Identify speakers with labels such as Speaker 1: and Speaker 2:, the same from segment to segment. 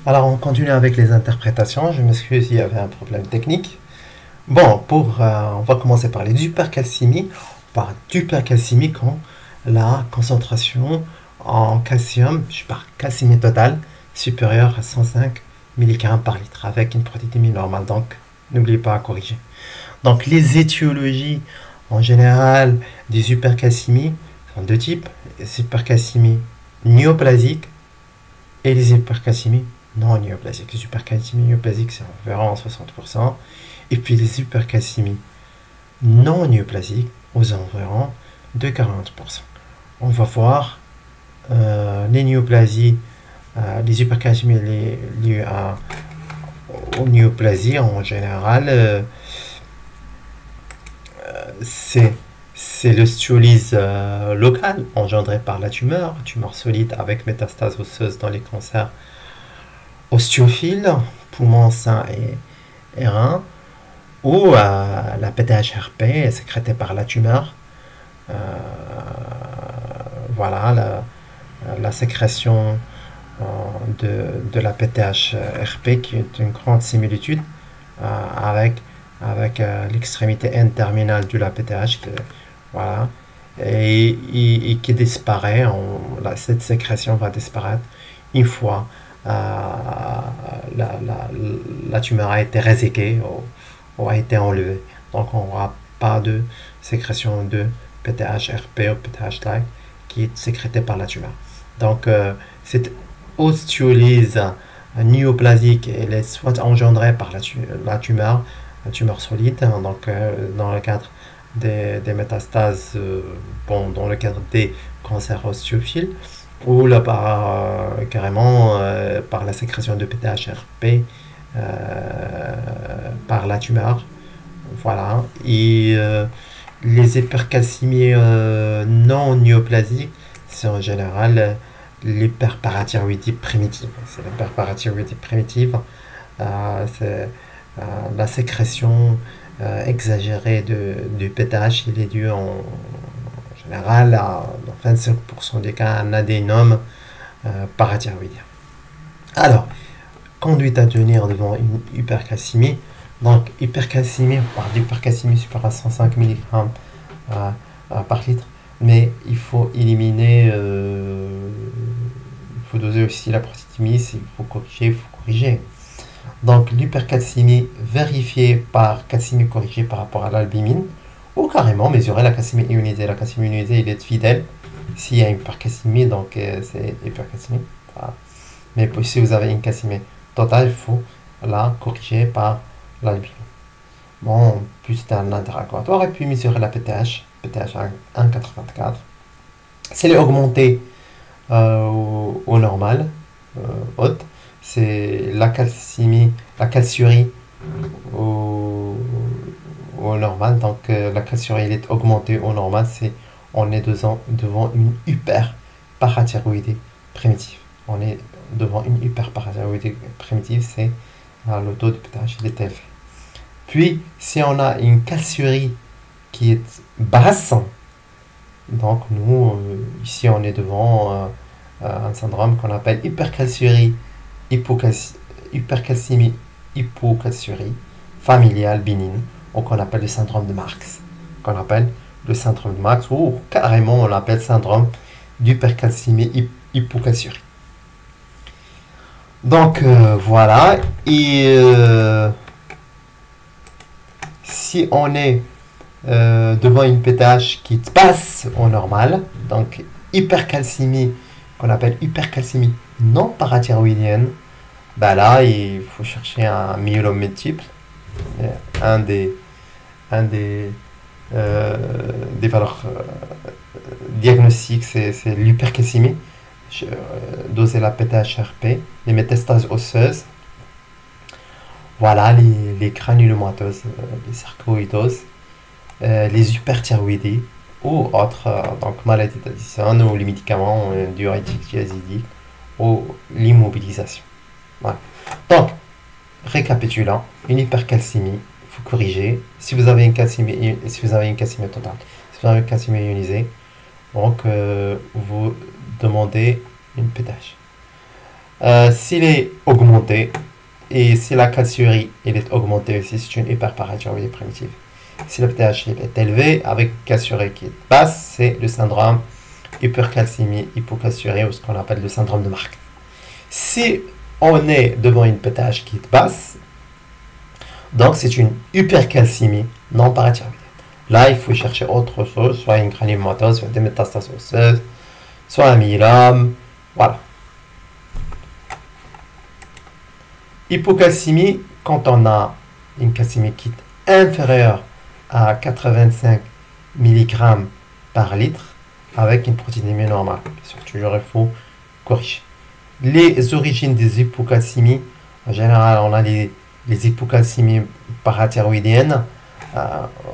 Speaker 1: Alors, on continue avec les interprétations. Je m'excuse, il y avait un problème technique. Bon, on va commencer par les hypercalcémies. Par hypercalcémie quand la concentration en calcium, je parle calcémie totale, supérieure à 105 mg par litre, avec une protéinémie normale. Donc, n'oubliez pas à corriger. Donc, les étiologies, en général, des hypercalcémies sont deux types. Les hypercalcémies néoplasiques et les hypercalcémies non néoplasiques. Les hypercalcémies néoplasiques, c'est environ 60%. Et puis les hypercalcémies non néoplasiques, aux environs de 40%. On va voir les néoplasies, les hypercalcémies liées aux néoplasies en général. C'est l'osteolyse locale engendrée par la tumeur solide avec métastase osseuse dans les cancers osteophiles, poumons, sein et reins, ou la PTHRP est sécrétée par la tumeur. Voilà, la sécrétion de la PTHRP qui est une grande similitude avec l'extrémité N-terminale de la PTH, voilà, et qui disparaît. Cette sécrétion va disparaître une fois la tumeur a été réséquée ou a été enlevée. Donc on n'aura pas de sécrétion de PTHRP ou PTH-like qui est sécrétée par la tumeur. Donc cette osteolyse néoplasique, elle est soit engendrée par la tumeur solide, donc dans le cadre des métastases, dans le cadre des cancers osteophiles, ou là carrément par la sécrétion de PTHRP par la tumeur. Voilà. Et les hypercalcémies non néoplasiques, c'est en général l'hyperparathyroïdie primitive. C'est l'hyperparathyroïdie primitive, c'est la sécrétion exagérée de PTH. Il est dû en général, dans 25% des cas, un adénome parathyroïdien. Alors, conduite à tenir devant une hypercalcémie. Donc, hypercalcémie, on parle d'hypercalcémie supérieure à 105 mg par litre, mais il faut éliminer, il faut doser aussi la protéinémie, il faut corriger. Donc, l'hypercalcémie vérifiée par calcémie corrigée par rapport à l'albumine, ou carrément mesurer la calcémie ionisée. La calcémie ionisée, il est fidèle. S'il y a une hypercalcémie, donc c'est hypercalcémie. Voilà. Mais si vous avez une calcémie totale, il faut la corriger par l'albumine. Bon, plus c'est un interrogatoire. Et puis mesurer la PTH 1,84. C'est augmenté au normal, haute. C'est la calciurie au normal. Donc la calciurie elle est augmentée au normal. On est devant une hyperparathyroïdie primitive. On est devant une hyperparathyroïdie primitive, c'est le taux de PTH il est élevé. Puis si on a une calciurie qui est basse, donc nous ici on est devant un syndrome qu'on appelle hypercalciurie, hypercalcémie hypocalciurie familiale bénigne, ou qu'on appelle le syndrome de Marx, ou carrément on l'appelle syndrome d'hypercalcémie hypocalciurie. Donc voilà, et si on est devant une PTH qui passe au normal, donc hypercalcémie, qu'on appelle hypercalcémie non parathyroïdienne, ben là il faut chercher un myélome multiple. Un des valeurs diagnostiques, c'est l'hypercalcémie. Doser la PTHRP, les métastases osseuses, voilà, les granulomateuses, les sarcoïdoses, les hyperthyroïdies ou autres donc maladies d'Addison, ou les médicaments diurétiques diazidiques ou l'immobilisation. Voilà. Donc, récapitulant, une hypercalcémie, il faut corriger. Si vous avez une calcémie totale, si vous avez une calcémie ionisée, donc vous demandez une PTH. S'il est augmenté, et si la calciurie est augmentée aussi, c'est une hyperparathyroïdie primitive. Si le pTH est élevé, avec calciurie qui est basse, c'est le syndrome hypercalcémie, hypocalciurie, ou ce qu'on appelle le syndrome de Mark. Si on est devant une pTH qui est basse, donc c'est une hypercalcémie non parathyroïdienne. Là, il faut chercher autre chose, soit une granulomatose, soit des métastases osseuses, soit un myélome, voilà. Hypocalcémie, quand on a une calcémie qui est inférieure à 85 mg par litre, avec une protéinémie normale. Bien sûr, toujours il faut corriger. Les origines des hypocalcémies, en général, on a les hypocalcémies parathyroïdiennes,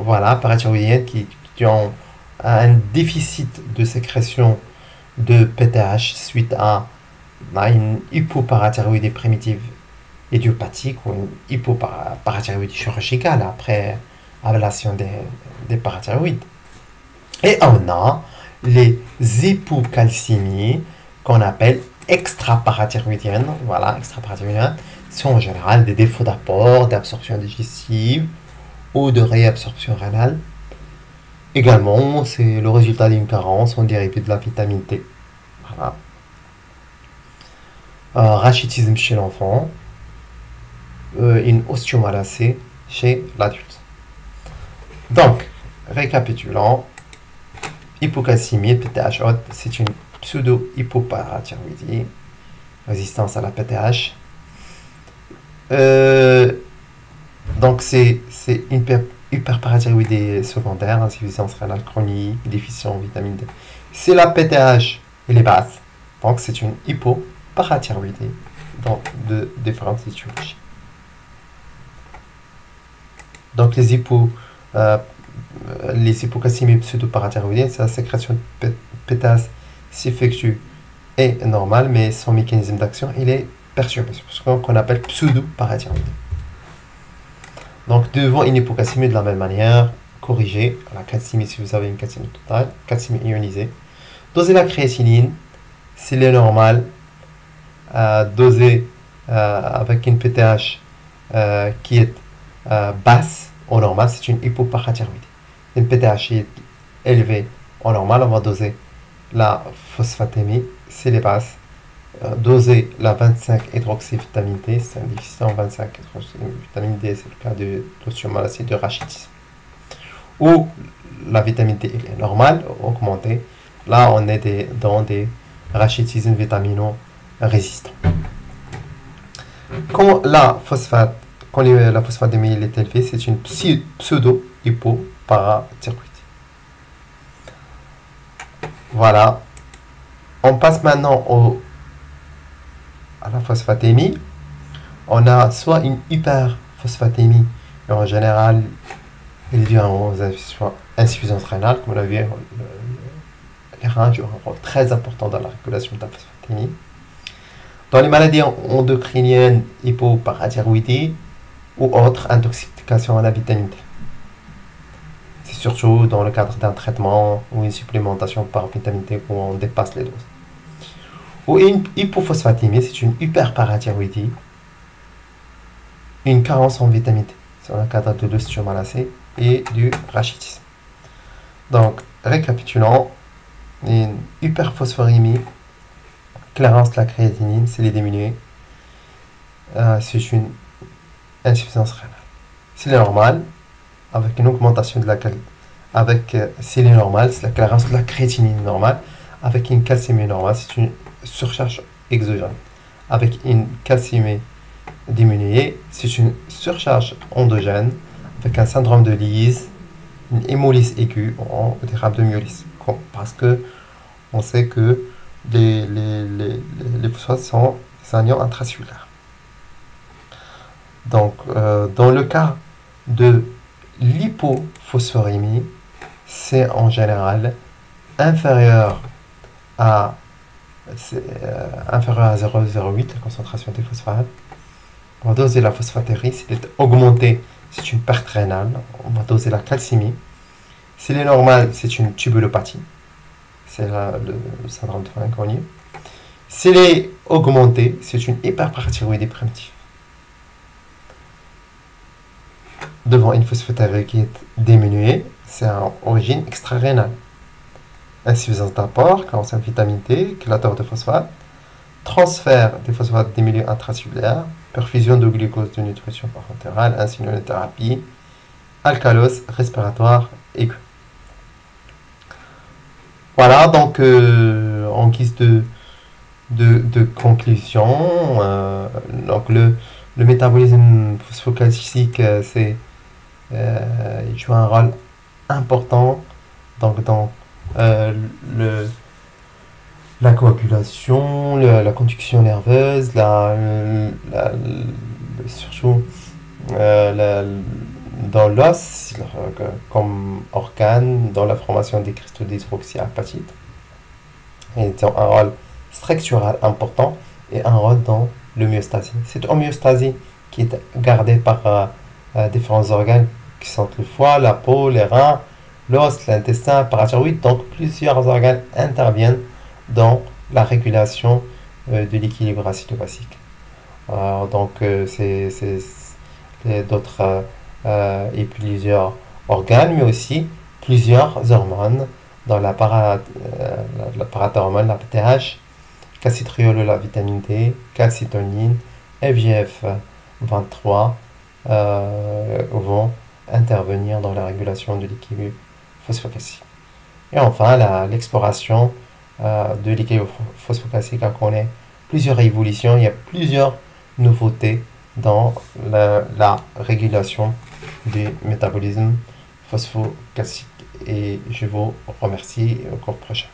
Speaker 1: voilà, parathyroïdiennes qui ont un déficit de sécrétion de pTH suite à une hypoparathyroïdie primitive idiopathique ou une hypoparathyroïdie chirurgicale après ablation des parathyroïdes. Et on a les hypocalcémies qu'on appelle extraparathyroïdiennes. Voilà, extraparathyroïdiennes sont en général des défauts d'apport, d'absorption digestive ou de réabsorption rénale. Également, c'est le résultat d'une carence en dérivé de la vitamine D. Voilà. Rachitisme chez l'enfant, une ostéomalacée chez l'adulte. Donc, récapitulons, hypocalcémie, pTH haute, c'est une pseudo-hypoparathyroïdie, résistance à la pTH. Donc, c'est une hyperparathyroïdie secondaire, insuffisance rénale chronique, déficient en vitamine D. Si la pTH elle est basse, donc c'est une hypoparathyroïdie de différentes étiologies. Donc les hypocalcémies pseudoparathyroïdiennes, sa sécrétion de pTH s'effectue est normale, mais son mécanisme d'action il est perturbé. C'est ce qu'on appelle pseudoparathyroïdie. Donc devant une hypocalcémie de la même manière, corriger la calcémie si vous avez une calcémie totale, calcémie ionisée. Doser la créatinine, s'il est normal, doser avec une pTH qui est basse au normal, c'est une hypoparathyroïdie. Une pTH est élevée au normal, on va doser la phosphatémie, s'il est basse, doser la 25 hydroxyvitamine D, c'est un déficit en 25 hydroxyvitamine D, c'est le cas de l'ostéomalacée de rachitisme. Ou la vitamine D est normale, augmentée, là on est dans des rachitismes vitamino résistants. Quand la phosphatémie est élevée, c'est une pseudo-hypoparathyroïdie. Voilà. On passe maintenant à la phosphatémie. On a soit une hyperphosphatémie, et en général, il est dû à une insuffisance rénale, comme on l'a vu, les reins jouent un rôle très important dans la régulation de la phosphatémie. Dans les maladies endocriniennes, hypoparathyroïdie ou autres intoxications à la vitamine D. C'est surtout dans le cadre d'un traitement ou une supplémentation par vitamine D où on dépasse les doses. Ou une hypophosphatémie, c'est une hyperparathyroïdie, une carence en vitamine D. C'est dans le cadre de l'ostéomalacée et du rachitisme. Donc, récapitulons, une hyperphosphorémie, carence de la créatinine, c'est les diminuer, c'est une insuffisance rénale. C'est normal, avec une augmentation de la s'il est normal, c'est la carence de la créatinine normale, avec une calcémie normale, c'est une surcharge exogène. Avec une calcémie diminuée, c'est une surcharge endogène, avec un syndrome de Lise, une hémolyse aiguë ou des rhabdomyolyse. Parce que on sait que les phosphates sont des anions intracellulaires. Donc, dans le cas de l'hypophosphorémie, c'est en général inférieur à 0,08, la concentration des phosphates. On va doser la phosphatérie. S'il est augmenté, c'est une perte rénale. On va doser la calcémie. S'il est normal, c'est une tubulopathie. C'est le syndrome de Fanconi. S'il est augmenté, c'est une hyperparathyroïdie primitive. Devant une phosphatase qui est diminuée, c'est en origine extra-rénale. Insuffisance d'apport, carence en vitamine D, chélateur de phosphate, transfert des phosphates des milieux intracellulaires, perfusion de glucose de nutrition parentérale, insulinothérapie, alcalose respiratoire aiguë. Voilà, donc en guise de conclusion, donc le métabolisme phosphocalcique il joue un rôle important donc, dans la coagulation, la conduction nerveuse, surtout dans l'os comme organe, dans la formation des cristaux d'hydroxyapatite. Ils ont un rôle structural important et un rôle dans l'homéostasie. Cette homéostasie qui est gardée par différents organes qui sont le foie, la peau, les reins, l'os, l'intestin, parathyroïde. Donc plusieurs organes interviennent dans la régulation de l'équilibre acido-basique. Donc c'est d'autres et plusieurs organes, mais aussi plusieurs hormones dans l'appareil hormone, la PTH, calcitriol de la vitamine D, calcitonine, FGF23 vont intervenir dans la régulation de l'équilibre phosphocalcique. Et enfin, l'exploration de l'équilibre phosphocalcique a connu plusieurs évolutions, il y a plusieurs nouveautés dans la régulation du métabolisme phosphocalcique. Et je vous remercie au cours prochain.